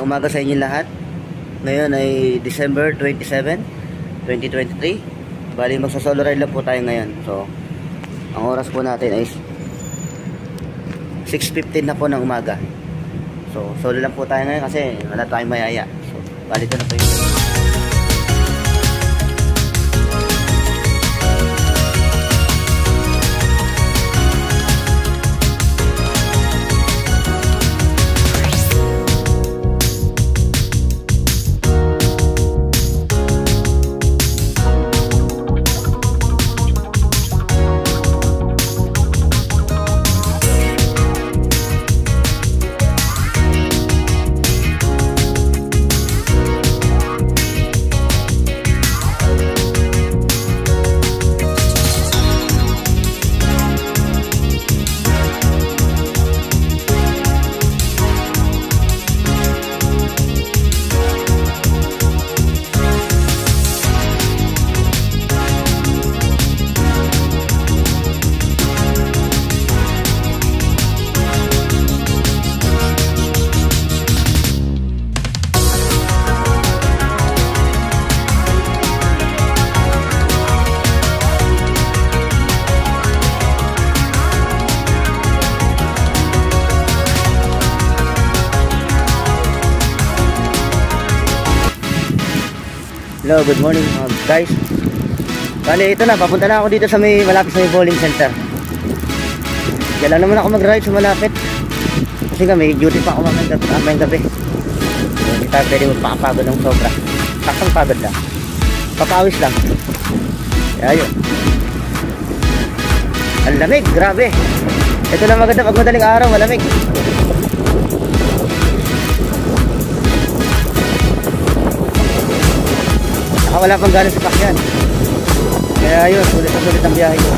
Umaga sa inyo lahat. Ngayon ay December 27, 2023. Bali magsa-solo ride lang po tayo ngayon. So, ang oras po natin ay 6:15 na po ng umaga. So, solo lang po tayo ngayon kasi wala tayong mayaya. So, bali ito na po yung Hello, good morning guys. Bale, ito na, papunta na ako dito sa malapit sa bowling center. Kaya lang naman ako mag-ride sa malapit. Kasi nga may duty pa ako mamayang gabi. Hindi tayo pwede magpapagod ng sobra. Saktang pagod lang. Papawis lang. Kaya yun. Ang lamig, grabe. Ito na maganda pag madaling araw, malamig. Wala pang galing sa sakyan. Kaya yun, sulit ang biyahe ko.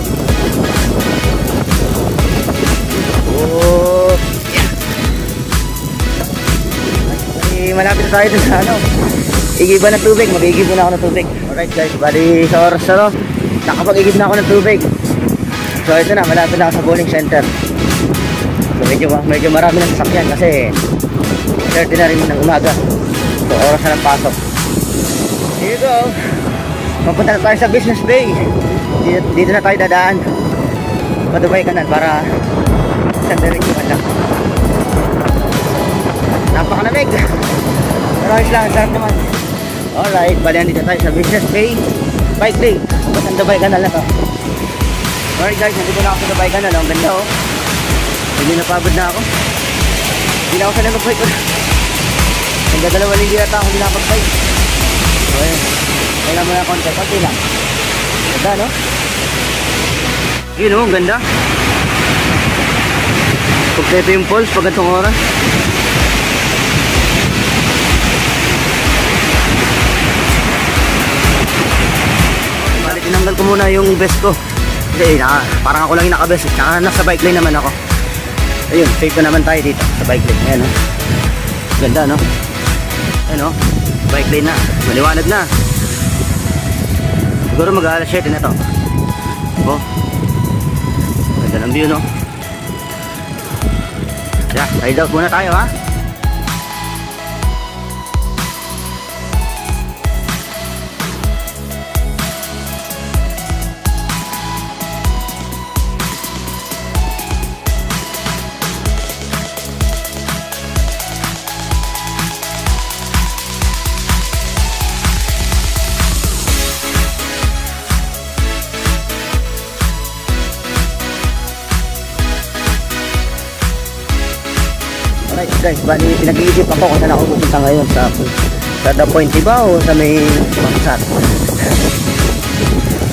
Oh, yeah. Malapit na tayo dun sa igiban ng tubig. Mag-igib na ako ng tubig. Alright guys, bali sa oras na nakapag-igib na ako ng tubig. So ito na, malapit na ako sa bowling center. So medyo marami ng sasakyan kasi 30 na rin ng umaga. So oras na ng pasok. Here you go. Mapunta na tayo sa Business Bay. Dito na tayo dadaan. Padubay kanan para sandarin lang. Napakalamig. Pero ayos lang, sarap naman. Alright, bali dito tayo sa Business Bay Bike Day. Padubay kanan lang to. Alright guys, nandito na ako sa Dubay kanan. Ang ganda oh. Hindi napagod na ako. Hindi na ako sanay mag-bike. Hanggang 2 linggo yata ako hindi nakapag-bike. So ayun, kailan mo na konti lang. Ganda no? Yun o, ganda. Kompleto yung poles pag itong oras. Bali, tinanggal ko muna yung vest ko. Kasi parang ako lang yung naka-vest. Nasa bike lane naman ako. Ayun, safe na naman tayo dito sa bike lane. Ayan o. Ganda no? Ayan o. Bike lane na, maliwanag na. Siguro mag-alas 7 na to. Oh, ganda ng view no. Yeah, ride out muna tayo ha. Alright guys, bali pinag-iisip ako kung saan ako pupunta ngayon sa The Point ba o sa may Pangsat.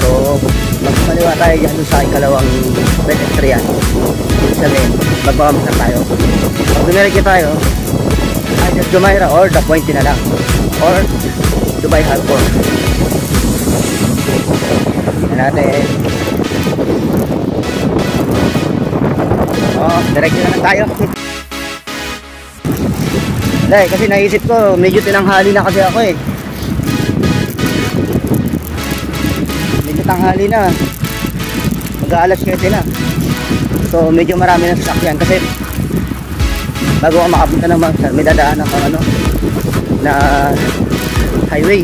So magmaliwa tayo dyan sa ikalawang pedestrian. Ibig sabihin, magpapamasan tayo. Pag dumiretso tayo, either Jumeirah or The Point na lang, or Dubai Harbor. Tingnan natin. Diretso na lang tayo. Dahil kasi naisip ko, medyo tinanghali na kasi ako eh. Medyo tanghali na. Mag-aalas 7 na. So medyo marami na sasakyan kasi bago ako makapunta ng Mangsa, may dadaanan ng ano na highway.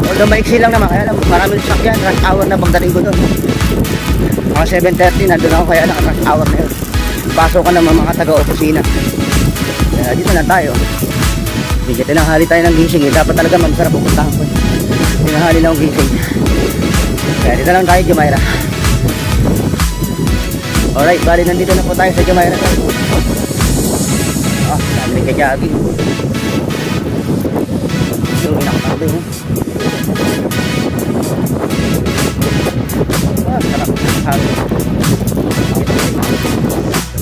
Although maiksi lang naman, kaya lang marami na sasakyan. Rush hour na pagdating ko doon. Mga 7:30 nandun ako, kaya lang rush hour na yun. Pasok ka naman mga taga-opisina. Kaya dito na tayo. Medyo tinanghali tayo ng gising eh. Dapat talaga masarap pupuntahan ko. Tinanghali na akong gising. Kaya dito lang tayo, Jumeirah. Alright, bali nandito na po tayo sa Jumeirah. Dami rin ka-jogging. So, inakatabi mo. Sarap.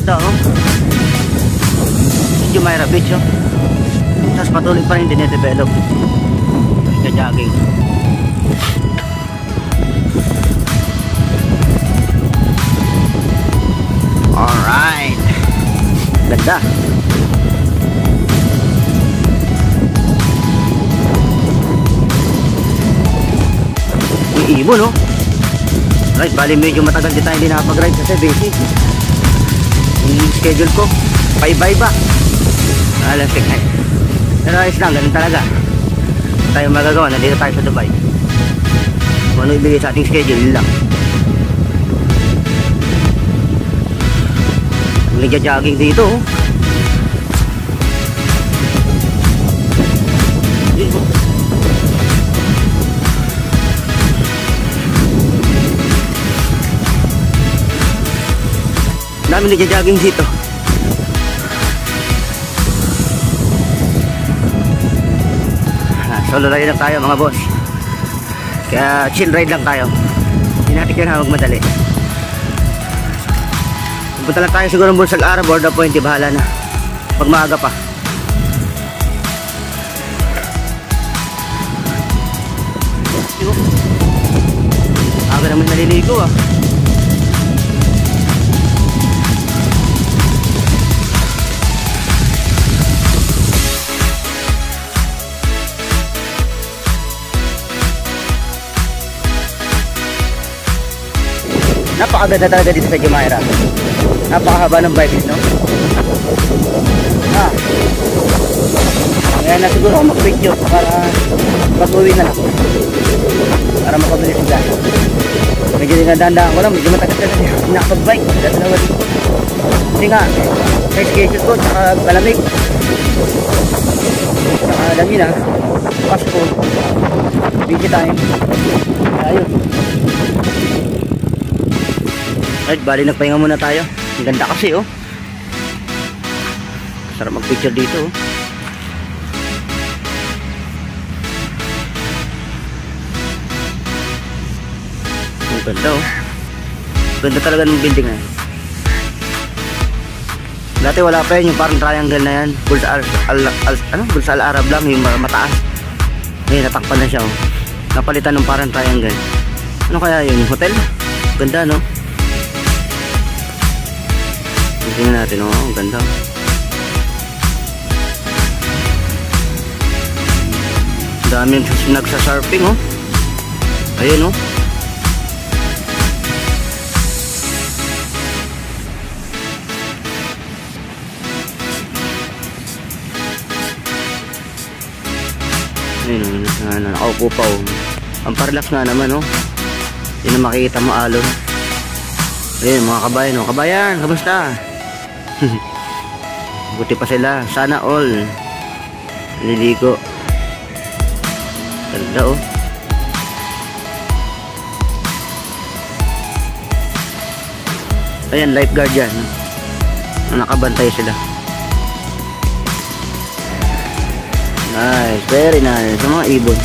Ito, Jumeirah Beach, oh. Tapos patuloy pa rin dine-develop. Ka-jogging. Alright. Ganda. Iibon, no? Alright, bali medyo matagal din tayo hindi nakapag-ride kasi busy. Yung schedule ko, bye-bye. Alam, pero ayos lang, ganun talaga. Tayo magagawa, nandito tayo sa Dubai. Kung ano ibigay sa ating schedule, yun lang. Nagja-jogging dito, oh. Dami nagja-jogging dito. Solo ride lang tayo mga boss. Kaya chill ride lang tayo. Hindi natin kailangan magmadali. Punta lang tayo siguro ng Burj Al Arab or The Point, bahala na. Pag maaga pa. Aga naman naliligo ah. Napakaganda talaga dito sa Jumeirah. Napakahaba ng bike, no? Kaya na siguro ako mag-video para pag-uwi na lang. Para makabilis yung dahil. Medyo dinadandaan ko lang, medyo matagal ka na nakapag-bike. Dalawa dito. Kasi nga, sa schedule ko, tsaka malamig. Tsaka dami na. Pasko. Busy time. Ayun. Right, bali nagpahinga muna tayo. Ang ganda kasi, oh. Sarap mag-picture dito, oh. Ang ganda, oh. Ganda talaga ng building na yan. Dati wala pa yun, yung parang triangle na yan. Burj Al Arab lang, yung mataas. Ngayon, natakpan na siya, oh. Napalitan ng parang triangle. Ano kaya yun? Hotel? Ganda, no? Tingnan natin, oh, ang ganda. Dami nagsa-surfing, oh. Ayun, oh. Ayun, nakaupo pa, oh. Ang parlax nga naman, oh. Yun ang makikita mo, alon. Ayun, mga kabayan, oh. Kabayan, kamusta? Buti pa sila, sana all naliligo. Ganda, oh. Ayan, lifeguard yan, nakabantay sila. Nice, very nice. Sa mga ibon.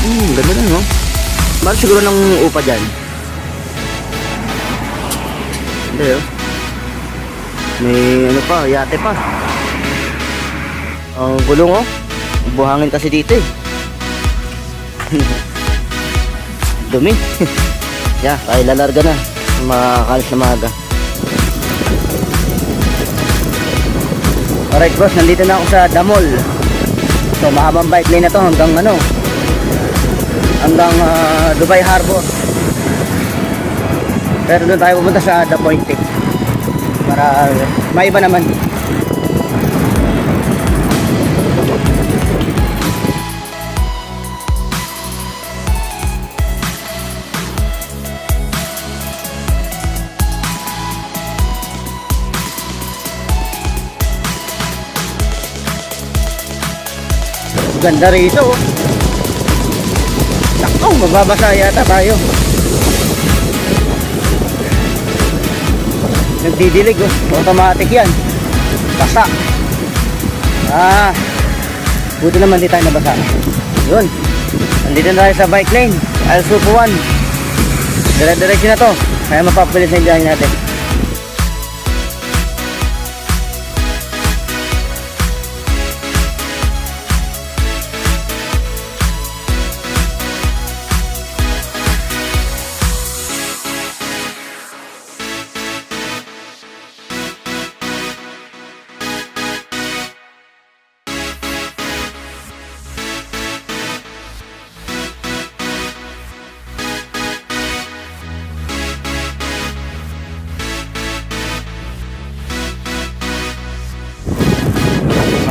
Ganda na, no? Mahal siguro ng upa dyan. Hindi, oh. May ano pa, yate pa. Ang gulong, oh. Buhangin kasi dito, eh. Dumi. Yeah, kaya lalarga na. Makakalis na maaga. Alright, boss. Nandito na ako sa Damol. So, mahabang bike lane na to hanggang ano, hanggang Dubai Harbor. Pero doon tayo pupunta sa The Point para maiba naman. Ganda rito, oh. Nako, mababasa yata tayo. Nagdidilig, oh. Automatic yan. Basa. Buti naman di tayo nabasa. Yun. Nandito na tayo sa bike lane. Al Supo 1. Dire-diretso na to. Kaya mapapalit sa indihan natin.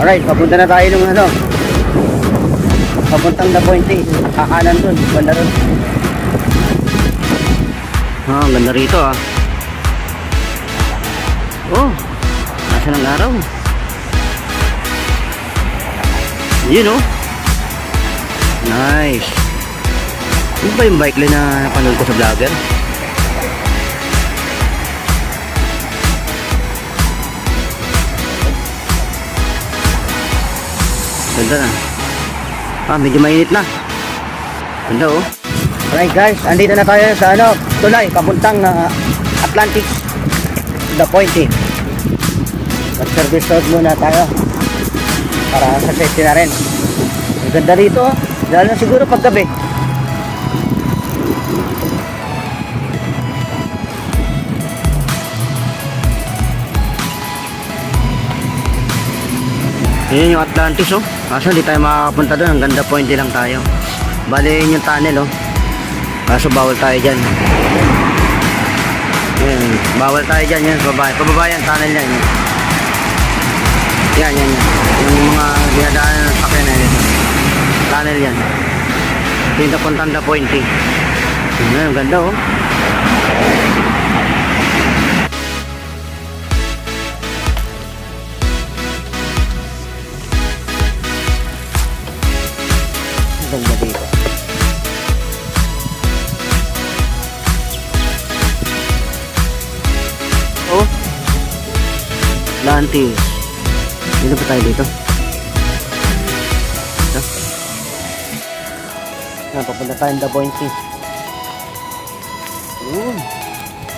Alright, papunta na tayo nung ano, papuntang The Point. Kakanan dun, banda dun. Ganda rito, ah. Oh, nasa ng araw. Yun, oh. Nice. Ano ba yung bike lane na napanood ko sa vlogger? Ganda na. Medyo mainit na. Ganda, oh. Alright, guys, andito na tayo sa ano, tulay papuntang Atlantic The Point. Mag-service road muna tayo para sa safety na rin. Ang ganda rito, oh. Lalo na siguro pag gabi. Yun yung Atlantis, oh. Kaso hindi tayo makakapunta doon. Ang ganda Point lang tayo. Bali yun yung tunnel, oh. Kaso bawal tayo dyan. Yan, bawal tayo dyan. Yan, pababa yan, tunnel yan. Yan. Yung mga dinadaan ng sakyan na yun. Tunnel yan. Ito yung napuntang The Point. Yan, ang ganda, oh. Ganda dito. Oh, Atlantis. Dito pa tayo dito. Ito. Papunta tayo The Point.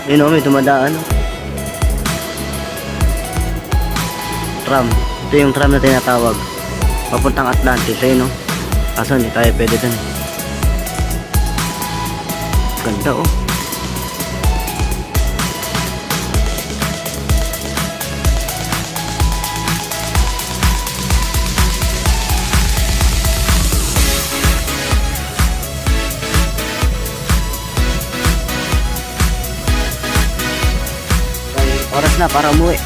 Yun, oh, may tumadaan. Tram. Ito yung tram na tinatawag. Papuntang Atlantis. Ayun, oh. Kaso hindi tayo pwede dun. Ganda, oh. Oras na para umuwi.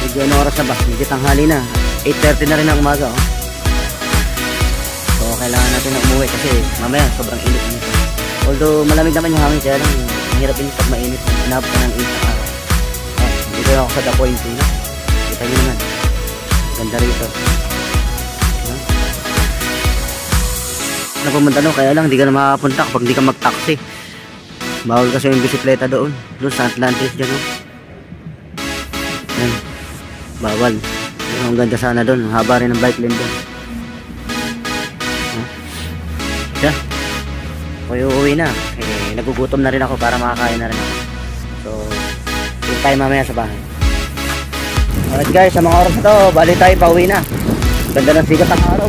Medyo ano oras na ba? Medyo tanghali na. 8:30 na rin ang umaga, oh. So kailangan natin na umuwi kasi mamaya sobrang init nito. Although malamig naman yung hangin, kaya lang mahirap yun pag mainit. Inabot ka ng init na araw. Dito ako sa The Point, no? Kita nyo naman. Ganda rito. Napumunta, no? Kaya lang hindi ka na makapunta kapag hindi ka mag-taxi. Bawal kasi yung bisikleta doon. Doon sa Atlantis dyan, no? Yan. Bawal. Ang ganda sana doon. Haba rin ng bike lane doon. Yeah. ako uuwi na. Nagugutom na rin ako para makakain na rin ako. So, yun tayo mamaya sa bahay. Alright guys, sa mga oras na to, bali tayo pauwi na. Ganda ng sikat ng araw.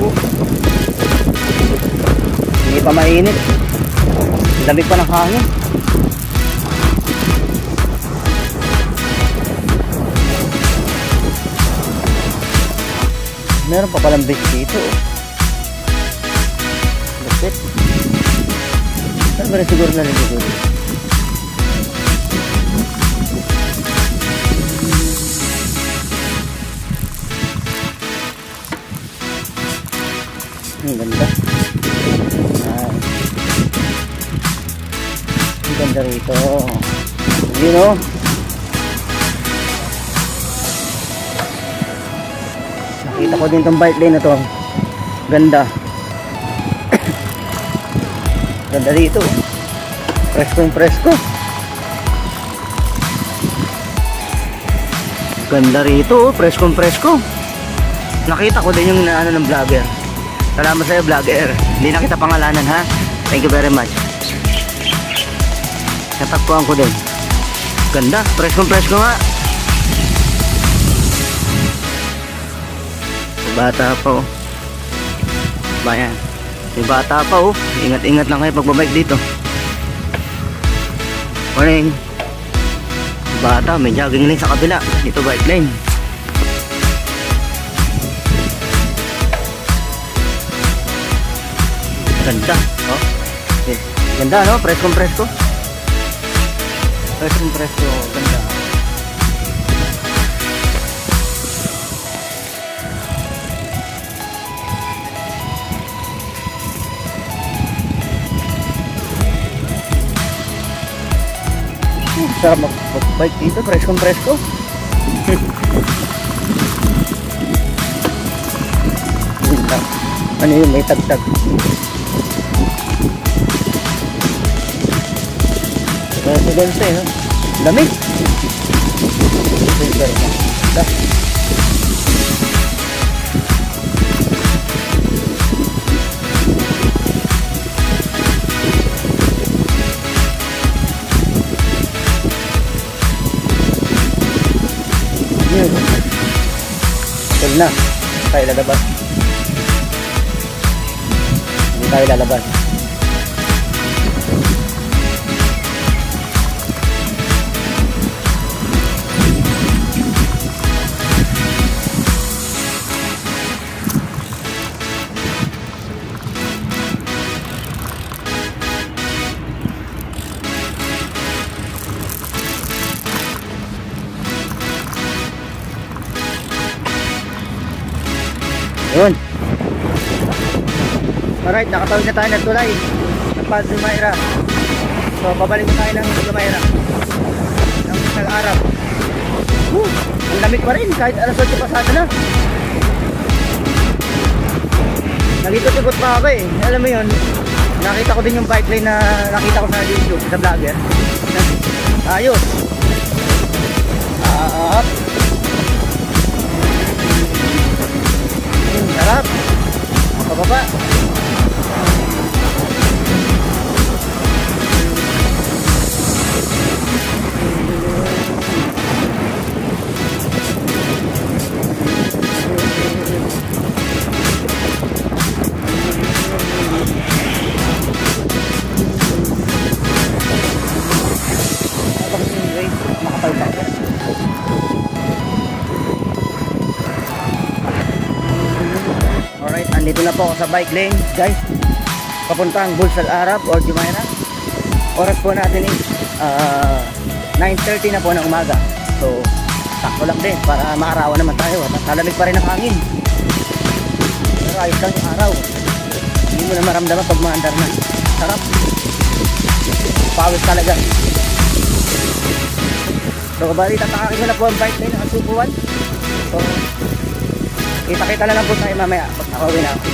Hindi pa mainit. Lamig pa ng hangin. Meron pa palang beach dito. Lapit. Saan ba rin siguro na rin dito? Ang ganda. Ang ganda rito. You know? Nakita ko din tong bike lane na to. Ganda. Ganda dito. Preskong presko. Ganda rito. Preskong presko. Nakita ko din yung ano ng vlogger. Salamat sa'yo vlogger. Hindi na kita pangalanan ha. Thank you very much. Natagpuan ko din. Ganda. Preskong presko nga. Bata pa oh. Bayan. May bata pa oh. Ingat-ingat lang kayo pagbabike dito. Morning. Bata, may jogging lane sa kabila. Dito bike lane. Ganda. Oh. Okay. Ganda no? Preskong presko. Preskong presko. Ganda. Sarap mag-bike dito, preskong presko. Ano yun, may tag-tag. Gansa eh, no? Lamig. Ito na, tayo lalabas. Hindi tayo lalabas. Yun. Alright, nakatawid na tayo ng tulay ng Paz Jumeirah. So, babalik na tayo ng Jumeirah ng isang araw. Ang lamig pa rin kahit alas 8 pasado na. Nagikot-ikot pa ako eh. Alam mo yun, nakita ko din yung bike lane na nakita ko sa YouTube sa vlogger. Ayos. Sarap. Pababa. Alright, andito na po ako sa bike lane guys, papuntang Bulls Al Arab or Jumeirah. Oras po natin is 9:30 na po ng umaga. So sakto lang din para maarawan naman tayo at kalamig pa rin ang hangin. Pero ayos lang yung araw, hindi mo na maramdaman pag maandar na. Sarap, pawis talaga. So bali tatakakin ko na po ang bike lane ng Subuan. So kita-kita na lang po tayo mamaya pag nakauwi na ako.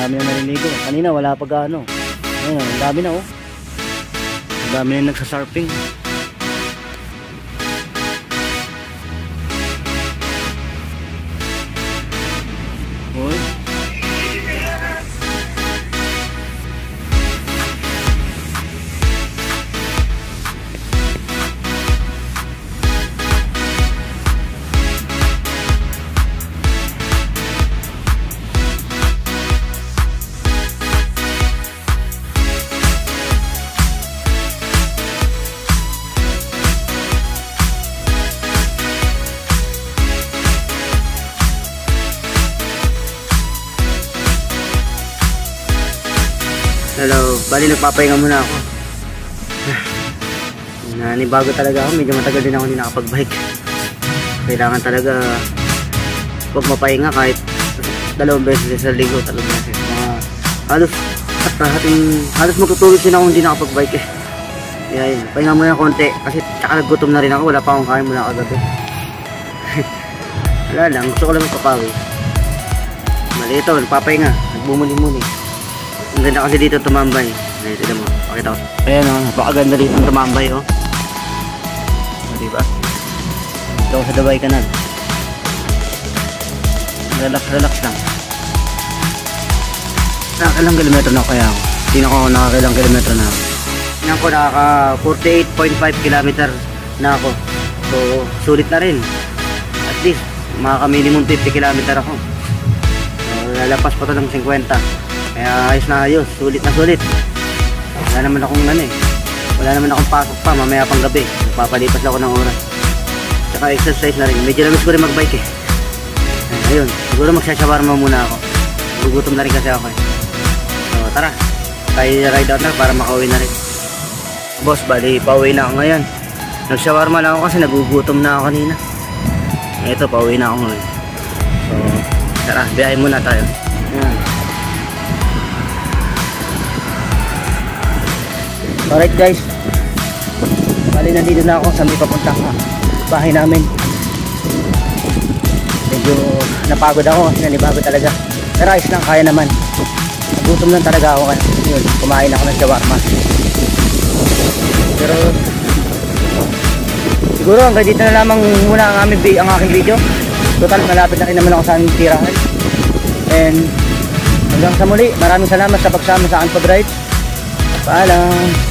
dami na naliligo. Kanina wala pa gaano. Ayun, ang dami na oh. Ang dami na nagsasurfing. Uy. Hello, bali nagpapahinga muna ako. Nanibago talaga ako, medyo matagal din ako hindi nakapag-bike. Kailangan talaga huwag mapahinga kahit 2 beses sa linggo, 3 beses. Halos magtutulog din ako hindi nakapag-bike eh. Kaya yun, pahinga muna konti kasi tsaka naggutom na rin ako, wala pa akong kain mula kagabi. Wala lang, gusto ko lang magpapawi. Mali ito, nagpapahinga, nagbumuli-muli. Ang ganda kasi dito tumambay. Ayan, tignan mo. Pakita ko. Ayan o, napakaganda dito tumambay o. Diba? Ito sa Dubai Canal. Relax lang. Nakakailang kilometro na kaya ako. Tingnan ko nakakailang kilometro na ako. Tingnan ko nakaka 48.5 kilometer na ako. So, sulit na rin. At least, makaka-minimum 50 kilometer ako. So, lalapas pa ito ng 50. Kaya ayos na ayos, sulit na sulit. Wala naman akong wala naman akong pasok pa mamaya pang gabi. Nagpapalipas lang ako ng oras. Tsaka exercise na rin. Medyo namiss ko rin magbike eh. Ayun, siguro magsashawarma muna ako. Gugutom na rin kasi ako eh. So tara, tayo ride out na para makauwi na rin. Boss, bali pauwi na ako ngayon. Nagshawarma lang ako kasi nagugutom na ako kanina. Ito, pauwi na ako ngayon. So tara, biyahe muna tayo. Ayan. Alright guys, bali nandito na ako sa may papuntang bahay namin. Medyo napagod ako kasi nanibago talaga. Pero ayos lang, kaya naman. Nagutom lang talaga ako. Yun, kumain ako ng shawarma. Pero siguro hanggang dito na lamang muna ang aking video. Total malapit na rin naman ako sa aming tirahan. And hanggang sa muli, maraming salamat sa pagsama sa aking pag-ride. Paalam.